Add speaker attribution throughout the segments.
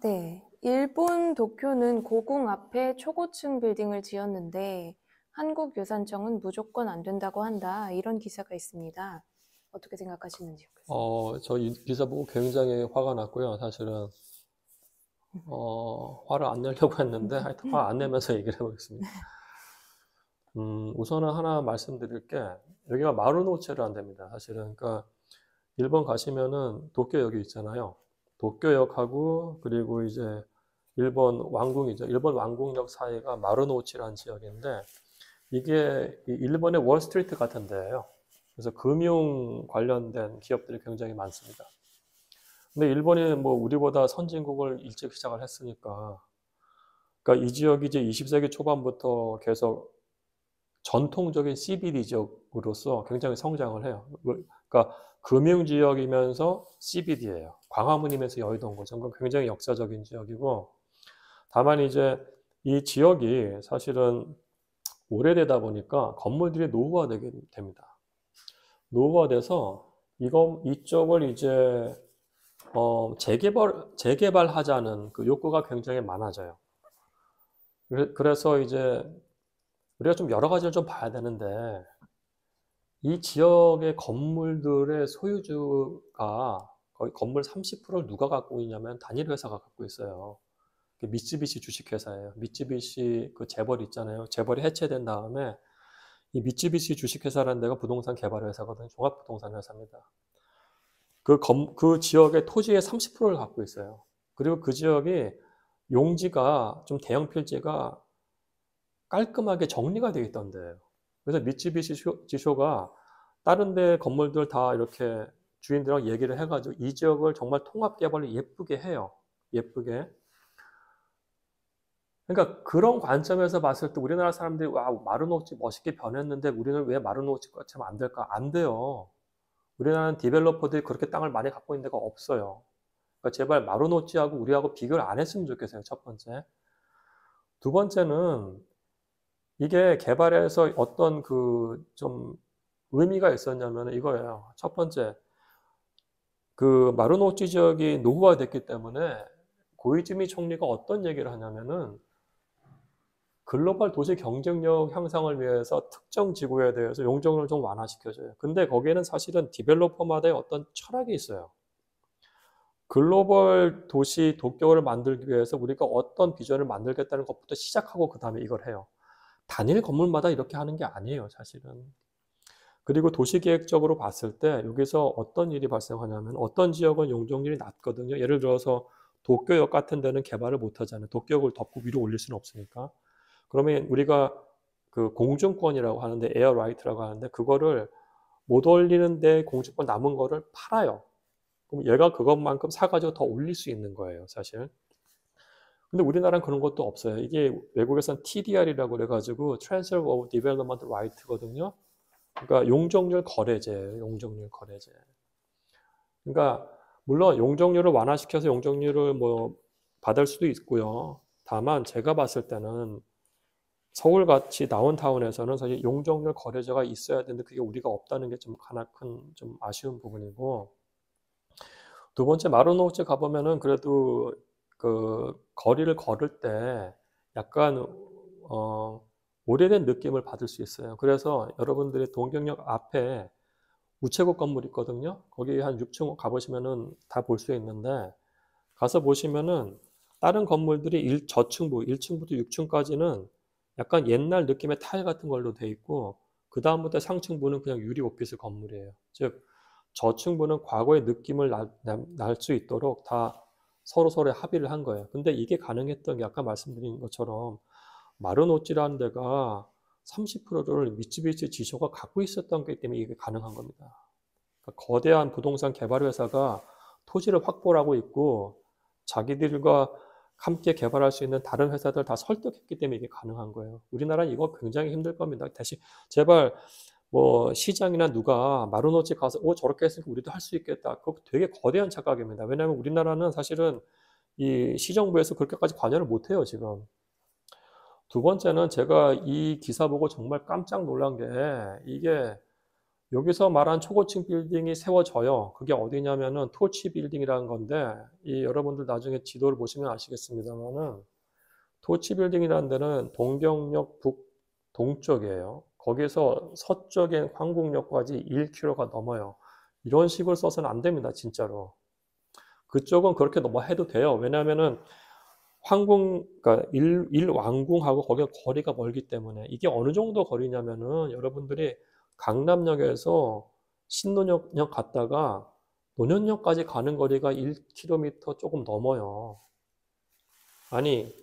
Speaker 1: 네, 일본 도쿄는 고궁 앞에 초고층 빌딩을 지었는데 한국유산청은 무조건 안 된다고 한다. 이런 기사가 있습니다. 어떻게 생각하시는지요, 교수님?
Speaker 2: 저 이 기사 보고 굉장히 화가 났고요. 사실은, 화를 안 내려고 했는데, 하여튼 화 안 내면서 얘기를 해보겠습니다. 우선은 하나 말씀드릴 게, 여기가 마루노체라는 데입니다. 사실은. 그러니까, 일본 가시면은 도쿄역이 있잖아요. 도쿄역하고, 그리고 이제, 일본 왕궁이죠. 일본 왕궁역 사이가 마루노치라는 지역인데, 이게 일본의 월스트리트 같은 데예요. 그래서 금융 관련된 기업들이 굉장히 많습니다. 근데 일본이 뭐 우리보다 선진국을 일찍 시작을 했으니까, 그러니까 이 지역이 이제 20세기 초반부터 계속 전통적인 CBD 지역으로서 굉장히 성장을 해요. 그러니까 금융 지역이면서 CBD예요. 광화문이면서 여의도인 거죠. 굉장히 역사적인 지역이고, 다만 이제 이 지역이 사실은 오래되다 보니까 건물들이 노후화되게 됩니다. 노후화돼서 이쪽을 이제 재개발하자는 그 욕구가 굉장히 많아져요. 그래서 이제 우리가 좀 여러 가지를 좀 봐야 되는데, 이 지역의 건물들의 소유주가 거의 건물 30%를 누가 갖고 있냐면 단일 회사가 갖고 있어요. 미쓰비시 주식회사예요. 미쓰비시 그 재벌 있잖아요. 재벌이 해체된 다음에 이 미쓰비시 주식회사라는 데가 부동산 개발 회사거든요. 종합부동산 회사입니다. 그 지역의 토지의 30%를 갖고 있어요. 그리고 그 지역이 용지가 좀 대형 필지가 깔끔하게 정리가 되어 있던데요. 그래서 미쓰비시 지쇼가 다른 데 건물들 다 이렇게 주인들하고 얘기를 해가지고 이 지역을 정말 통합 개발을 예쁘게 해요. 예쁘게. 그러니까 그런 관점에서 봤을 때 우리나라 사람들이 와, 마루노치 멋있게 변했는데 우리는 왜 마루노치처럼 안 될까? 안 돼요. 우리나라는 디벨로퍼들이 그렇게 땅을 많이 갖고 있는 데가 없어요. 그러니까 제발 마루노치하고 우리하고 비교를 안 했으면 좋겠어요. 첫 번째. 두 번째는 이게 개발에서 어떤 그 좀 의미가 있었냐면 이거예요. 첫 번째, 그 마루노치 지역이 노후화됐기 때문에 고이즈미 총리가 어떤 얘기를 하냐면은 글로벌 도시 경쟁력 향상을 위해서 특정 지구에 대해서 용적률을 좀 완화시켜줘요. 근데 거기에는 사실은 디벨로퍼마다의 어떤 철학이 있어요. 글로벌 도시 도쿄를 만들기 위해서 우리가 어떤 비전을 만들겠다는 것부터 시작하고 그 다음에 이걸 해요. 단일 건물마다 이렇게 하는 게 아니에요, 사실은. 그리고 도시계획적으로 봤을 때 여기서 어떤 일이 발생하냐면 어떤 지역은 용적률이 낮거든요. 예를 들어서 도쿄역 같은 데는 개발을 못 하잖아요. 도쿄역을 덮고 위로 올릴 수는 없으니까. 그러면 우리가 그 공중권이라고 하는데 에어라이트라고 하는데 그거를 못 올리는데 공중권 남은 거를 팔아요. 그럼 얘가 그것만큼 사가지고 더 올릴 수 있는 거예요, 사실. 근데 우리나라는 그런 것도 없어요. 이게 외국에서는 TDR이라고 그래가지고 Transfer of Development Right거든요. 그러니까 용적률 거래제예요, 용적률 거래제. 그러니까 물론 용적률을 완화시켜서 용적률을 뭐 받을 수도 있고요. 다만 제가 봤을 때는 서울같이 다운타운에서는 사실 용적률 거래제가 있어야 되는데 그게 우리가 없다는 게 좀 하나 큰 좀 아쉬운 부분이고, 두 번째 마루노우치 가보면은 그래도 그 거리를 걸을 때 약간 어 오래된 느낌을 받을 수 있어요. 그래서 여러분들이 동경역 앞에 우체국 건물 있거든요. 거기 한 6층 가보시면은 다 볼 수 있는데 가서 보시면은 다른 건물들이 저층부 1층부터 6층까지는 약간 옛날 느낌의 타일 같은 걸로 돼 있고 그 다음부터 상층부는 그냥 유리 오피스 건물이에요. 즉 저층부는 과거의 느낌을 날 수 있도록 다 서로서로 합의를 한 거예요. 근데 이게 가능했던 게 아까 말씀드린 것처럼 마르노치라는 데가 30%를 미쓰비시 지쇼가 갖고 있었던 게 때문에 이게 가능한 겁니다. 그러니까 거대한 부동산 개발 회사가 토지를 확보를 하고 있고 자기들과 함께 개발할 수 있는 다른 회사들 다 설득했기 때문에 이게 가능한 거예요. 우리나라는 이거 굉장히 힘들 겁니다. 다시 제발 뭐 시장이나 누가 마루노치 가서 저렇게 했으니까 우리도 할 수 있겠다. 그거 되게 거대한 착각입니다. 왜냐하면 우리나라는 사실은 이 시정부에서 그렇게까지 관여를 못해요, 지금. 두 번째는 제가 이 기사 보고 정말 깜짝 놀란 게 이게 여기서 말한 초고층 빌딩이 세워져요. 그게 어디냐면은 토치 빌딩이라는 건데, 여러분들 나중에 지도를 보시면 아시겠습니다만은, 토치 빌딩이라는 데는 동경역 북 동쪽이에요. 거기서 서쪽엔 황국역까지 1km가 넘어요. 이런 식으로 써서는 안 됩니다, 진짜로. 그쪽은 그렇게 해도 돼요. 왜냐하면은 그러니까 일왕궁하고 거기가 거리가 멀기 때문에 이게 어느 정도 거리냐면은 여러분들이 강남역에서 신논현역 갔다가 논현역까지 가는 거리가 1km 조금 넘어요. 아니,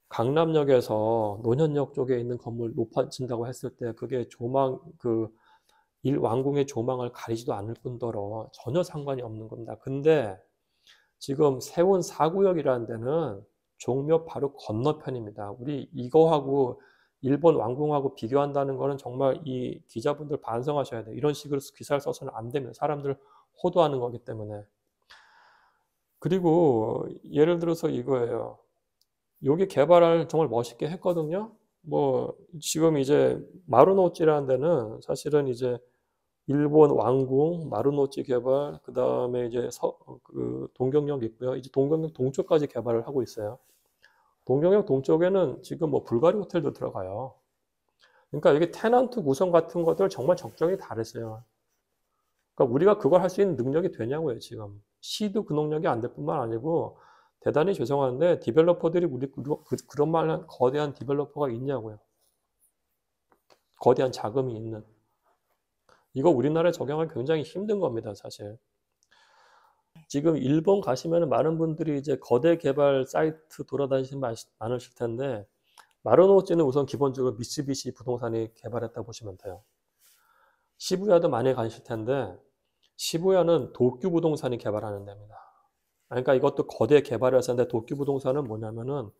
Speaker 2: 강남역에서 논현역 쪽에 있는 건물 높아진다고 했을 때 그게 일왕궁의 조망을 가리지도 않을 뿐더러 전혀 상관이 없는 겁니다. 근데 지금 세운 4구역이라는 데는 종묘 바로 건너편입니다. 우리 이거하고 일본 왕궁하고 비교한다는 거는 정말 이 기자분들 반성하셔야 돼요. 이런 식으로 기사를 써서는 안 됩니다. 사람들 호도하는 거기 때문에. 그리고 예를 들어서 이거예요. 여기 개발을 정말 멋있게 했거든요. 지금 이제 마루노치라는 데는 사실은 이제 일본 왕궁, 마루노치 개발, 그 다음에 이제 동경역 있고요. 이제 동경역 동쪽까지 개발을 하고 있어요. 동경역 동쪽에는 지금 불가리 호텔도 들어가요. 그러니까 여기 테넌트 구성 같은 것들 정말 적정히 다르세요. 그러니까 우리가 그걸 할 수 있는 능력이 되냐고요, 지금. 시도 그 능력이 안 될 뿐만 아니고, 대단히 죄송한데, 디벨로퍼들이 그런 말한 거대한 디벨로퍼가 있냐고요. 거대한 자금이 있는. 이거 우리나라에 적용하기 굉장히 힘든 겁니다, 사실. 지금 일본 가시면 많은 분들이 이제 거대 개발 사이트 돌아다니시는 분 많으실 텐데, 마루노치는 우선 기본적으로 미쓰비시 부동산이 개발했다고 보시면 돼요. 시부야도 많이 가실 텐데, 시부야는 도쿄 부동산이 개발하는 데입니다. 그러니까 이것도 거대 개발 회사인데 도쿄 부동산은 뭐냐면은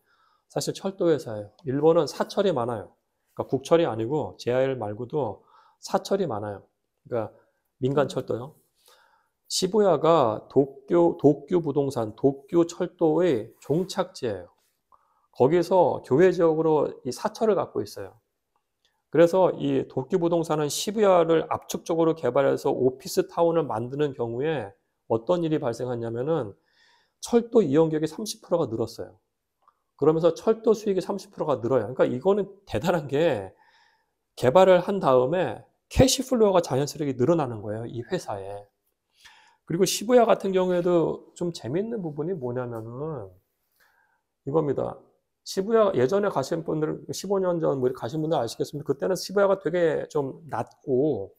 Speaker 2: 사실 철도 회사예요. 일본은 사철이 많아요. 그러니까 국철이 아니고 JR 말고도 사철이 많아요. 그러니까 민간 철도요. 시부야가 도쿄 부동산, 도쿄 철도의 종착지예요. 거기서 교외적으로 이 사철을 갖고 있어요. 그래서 이 도쿄 부동산은 시부야를 압축적으로 개발해서 오피스 타운을 만드는 경우에 어떤 일이 발생하냐면은 철도 이용객이 30%가 늘었어요. 그러면서 철도 수익이 30%가 늘어요. 그러니까 이거는 대단한 게 개발을 한 다음에 캐시플로우가 자연스럽게 늘어나는 거예요, 이 회사에. 그리고 시부야 같은 경우에도 좀 재밌는 부분이 뭐냐면은 이겁니다. 시부야 예전에 가신 분들 15년 전 가신 분들 아시겠습니까? 그때는 시부야가 되게 좀 낮고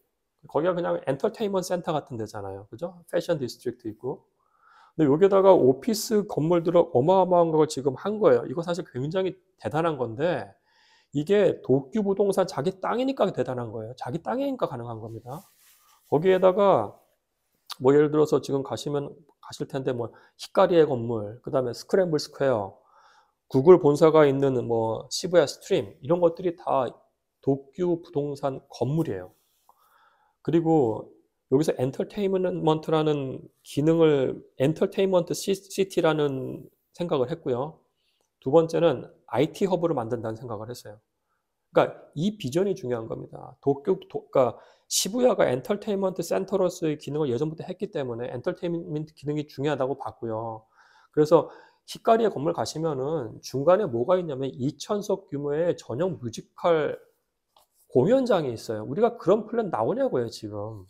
Speaker 2: 거기가 그냥 엔터테인먼트 센터 같은 데잖아요. 그죠? 패션 디스트릭트 있고. 근데 여기다가 오피스 건물들을 어마어마한 걸 지금 한 거예요. 이거 사실 굉장히 대단한 건데 이게 도쿄 부동산 자기 땅이니까 대단한 거예요. 자기 땅이니까 가능한 겁니다. 거기에다가 예를 들어서 지금 가실 텐데 히카리의 건물, 그다음에 스크램블 스퀘어, 구글 본사가 있는 시부야 스트림 이런 것들이 다 도쿄 부동산 건물이에요. 그리고 여기서 엔터테인먼트라는 기능을 엔터테인먼트 시티라는 생각을 했고요. 두 번째는 IT 허브를 만든다는 생각을 했어요. 그러니까 이 비전이 중요한 겁니다. 그러니까 시부야가 엔터테인먼트 센터로서의 기능을 예전부터 했기 때문에 엔터테인먼트 기능이 중요하다고 봤고요. 그래서 히카리의 건물 가시면은 중간에 뭐가 있냐면 2,000석 규모의 전용 뮤지컬 공연장이 있어요. 우리가 그런 플랜 나오냐고요, 지금.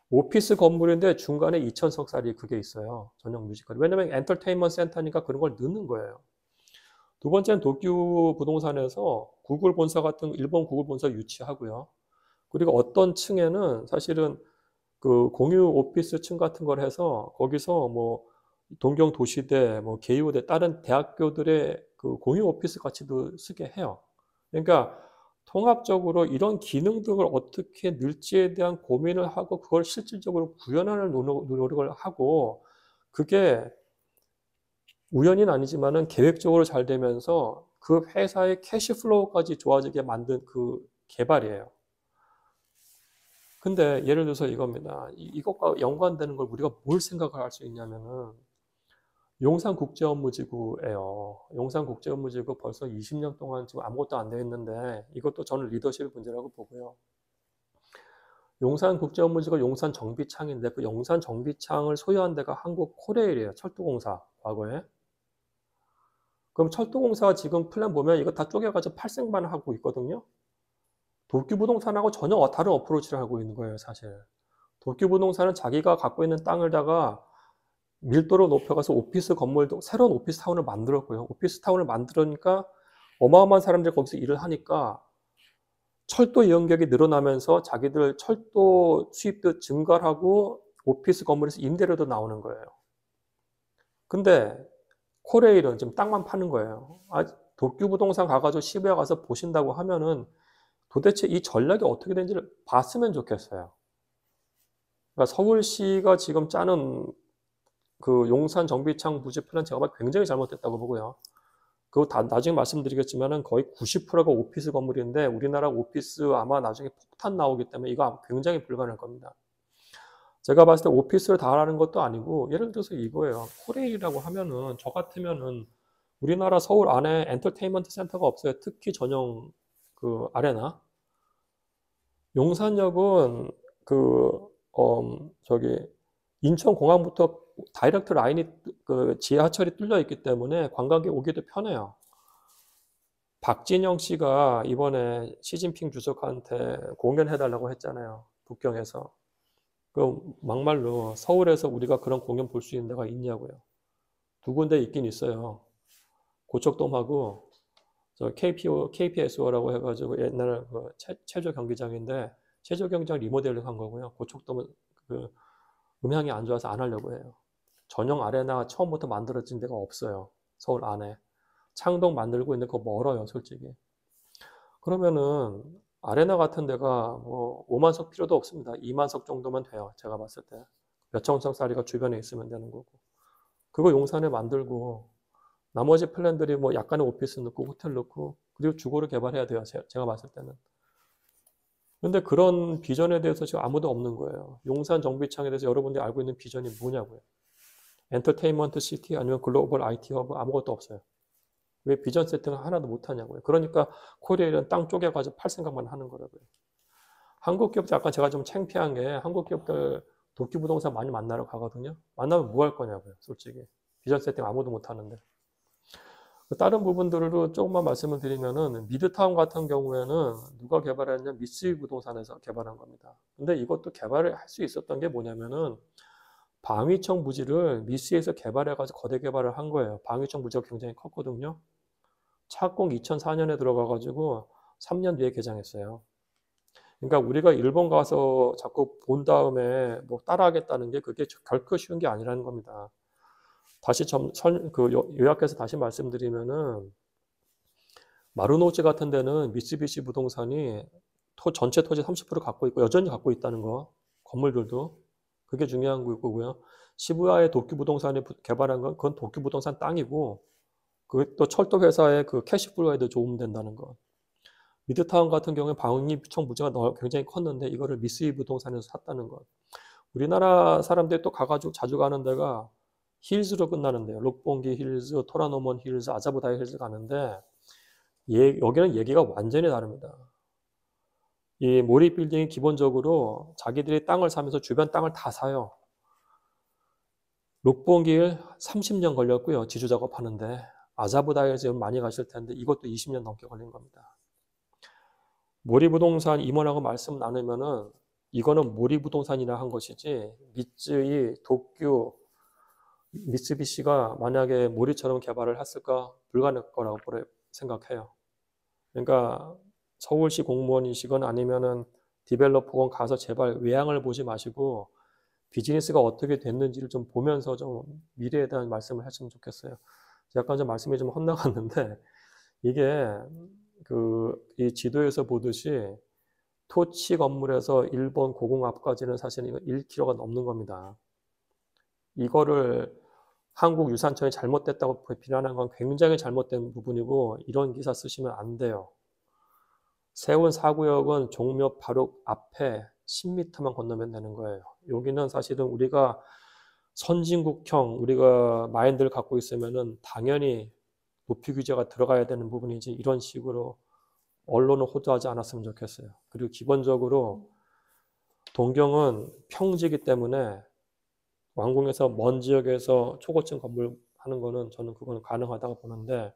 Speaker 2: 오피스 건물인데 중간에 2,000석짜리 그게 있어요. 전용 뮤지컬. 왜냐면 엔터테인먼트 센터니까 그런 걸 넣는 거예요. 두 번째는 도쿄 부동산에서 구글 본사 같은 일본 구글 본사 유치하고요. 그리고 어떤 층에는 사실은 그 공유 오피스 층 같은 걸 해서 거기서 동경 도시대, 개요대 다른 대학교들의 그 공유 오피스 가치도 쓰게 해요. 그러니까 통합적으로 이런 기능들을 어떻게 넣을지에 대한 고민을 하고 그걸 실질적으로 구현하는 노력을 하고 그게 우연은 아니지만은 계획적으로 잘 되면서 그 회사의 캐시플로우까지 좋아지게 만든 그 개발이에요. 근데 예를 들어서 이겁니다. 이것과 연관되는 걸 우리가 뭘 생각을 할 수 있냐면은 용산국제업무지구예요. 용산국제업무지구 벌써 20년 동안 지금 아무것도 안 돼 있는데 이것도 저는 리더십 문제라고 보고요. 용산국제업무지가 용산정비창인데 그 용산정비창을 소유한 데가 한국 코레일이에요. 철도공사 과거에. 그럼 철도공사가 지금 플랜 보면 이거 다 쪼개가지고 팔생만 하고 있거든요. 도쿄부동산하고 전혀 다른 어프로치를 하고 있는 거예요, 사실. 도쿄부동산은 자기가 갖고 있는 땅을다가 밀도를 높여가서 오피스 건물도 새로운 오피스타운을 만들었고요. 오피스타운을 만들으니까 어마어마한 사람들이 거기서 일을 하니까 철도 이용객이 늘어나면서 자기들 철도 수입도 증가를 하고 오피스 건물에서 임대료도 나오는 거예요. 근데 코레일은 지금 땅만 파는 거예요. 도쿄부동산 가가지고 시부야 가서 보신다고 하면은 도대체 이 전략이 어떻게 되는지를 봤으면 좋겠어요. 그러니까 서울시가 지금 짜는 그 용산 정비창 부지 플랜 제가 봐도 굉장히 잘못됐다고 보고요. 그거 다 나중에 말씀드리겠지만은 거의 90%가 오피스 건물인데 우리나라 오피스 아마 나중에 폭탄 나오기 때문에 이거 굉장히 불가능할 겁니다. 제가 봤을 때 오피스를 다 하라는 것도 아니고 예를 들어서 이거예요. 코레일이라고 하면은 저 같으면은 우리나라 서울 안에 엔터테인먼트 센터가 없어요. 특히 전용 그 아레나. 용산역은 저기 인천공항부터 다이렉트 라인이 그 지하철이 뚫려 있기 때문에 관광객 오기도 편해요. 박진영 씨가 이번에 시진핑 주석한테 공연해달라고 했잖아요. 북경에서. 그 막말로 서울에서 우리가 그런 공연 볼 수 있는 데가 있냐고요. 두 군데 있긴 있어요. 고척돔하고 저 KPSO라고 해가지고 옛날 그 체조 경기장인데 체조 경기장 리모델링 한 거고요. 고척돔은 그 음향이 안 좋아서 안 하려고 해요. 전용 아레나 처음부터 만들어진 데가 없어요. 서울 안에. 창동 만들고 있는 거 멀어요, 솔직히. 그러면은 아레나 같은 데가 뭐 5만 석 필요도 없습니다. 2만 석 정도면 돼요. 제가 봤을 때. 몇천 석짜리가 주변에 있으면 되는 거고. 그거 용산에 만들고 나머지 플랜들이 뭐 약간의 오피스 넣고 호텔 넣고 그리고 주거를 개발해야 돼요. 제가 봤을 때는. 근데 그런 비전에 대해서 지금 아무도 없는 거예요. 용산 정비창에 대해서 여러분들이 알고 있는 비전이 뭐냐고요. 엔터테인먼트 시티 아니면 글로벌 IT 허브 아무것도 없어요. 왜 비전 세팅을 하나도 못하냐고요. 그러니까 코리아는 땅 쪼개가지고 팔 생각만 하는 거라고요. 한국 기업들 약간 제가 좀 창피한 게 한국 기업들 도쿄부동산 많이 만나러 가거든요. 만나면 뭐 할 거냐고요. 솔직히. 비전 세팅 아무도 못하는데. 다른 부분들로 조금만 말씀을 드리면은 미드타운 같은 경우에는 누가 개발했냐? 미쓰이 부동산에서 개발한 겁니다. 근데 이것도 개발을 할 수 있었던 게 뭐냐면은 방위청 부지를 미쓰이에서 개발해가지고 거대 개발을 한 거예요. 방위청 부지가 굉장히 컸거든요. 착공 2004년에 들어가가지고 3년 뒤에 개장했어요. 그러니까 우리가 일본 가서 자꾸 본 다음에 뭐 따라하겠다는 게 그게 결코 쉬운 게 아니라는 겁니다. 다시 요약해서 다시 말씀드리면은 마루노우치 같은 데는 미쓰비시 부동산이 전체 토지 30% 갖고 있고 여전히 갖고 있다는 거, 건물들도 그게 중요한 거고요. 시부야의 도쿄부동산이 개발한 건 그건 도쿄부동산 땅이고 그또 철도 회사의 그 캐시플로에도 도움 된다는 거. 미드타운 같은 경우에 방위청 부지가 굉장히 컸는데 이거를 미쓰이 부동산에서 샀다는 것. 우리나라 사람들이 또 가가지고 자주 가는 데가 힐즈로 끝나는데요. 록봉기 힐즈, 토라노몬 힐즈, 아자부다이 힐즈 가는데 여기는 얘기가 완전히 다릅니다. 이 모리 빌딩이 기본적으로 자기들이 땅을 사면서 주변 땅을 다 사요. 록봉길 30년 걸렸고요. 지주 작업하는데 아자부다이 지금 많이 가실 텐데 이것도 20년 넘게 걸린 겁니다. 모리부동산 임원하고 말씀 나누면은 이거는 모리부동산이라 한 것이지 미쓰이, 도쿄, 미쓰비시가 만약에 모리처럼 개발을 했을까 불가능할 거라고 생각해요. 그러니까 서울시 공무원이시건 아니면은 디벨로퍼건 가서 제발 외양을 보지 마시고 비즈니스가 어떻게 됐는지를 좀 보면서 좀 미래에 대한 말씀을 했으면 좋겠어요. 약간 좀 말씀이 좀 헛나갔는데 이게 이 지도에서 보듯이 토치 건물에서 일본 고궁 앞까지는 사실 이거 1km가 넘는 겁니다. 이거를 한국 유산청이 잘못됐다고 비난한 건 굉장히 잘못된 부분이고 이런 기사 쓰시면 안 돼요. 세운 4구역은 종묘 바로 앞에 10m만 건너면 되는 거예요. 여기는 사실은 우리가 선진국형 우리가 마인드를 갖고 있으면은 당연히 높이 규제가 들어가야 되는 부분이지 이런 식으로 언론을 호도하지 않았으면 좋겠어요. 그리고 기본적으로 동경은 평지이기 때문에 왕궁에서 먼 지역에서 초고층 건물 하는 거는 저는 그거는 가능하다고 보는데,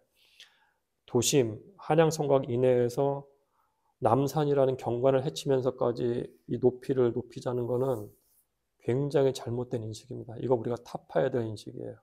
Speaker 2: 도심, 한양 성곽 이내에서 남산이라는 경관을 헤치면서까지 이 높이를 높이자는 거는 굉장히 잘못된 인식입니다. 이거 우리가 타파해야 될 인식이에요.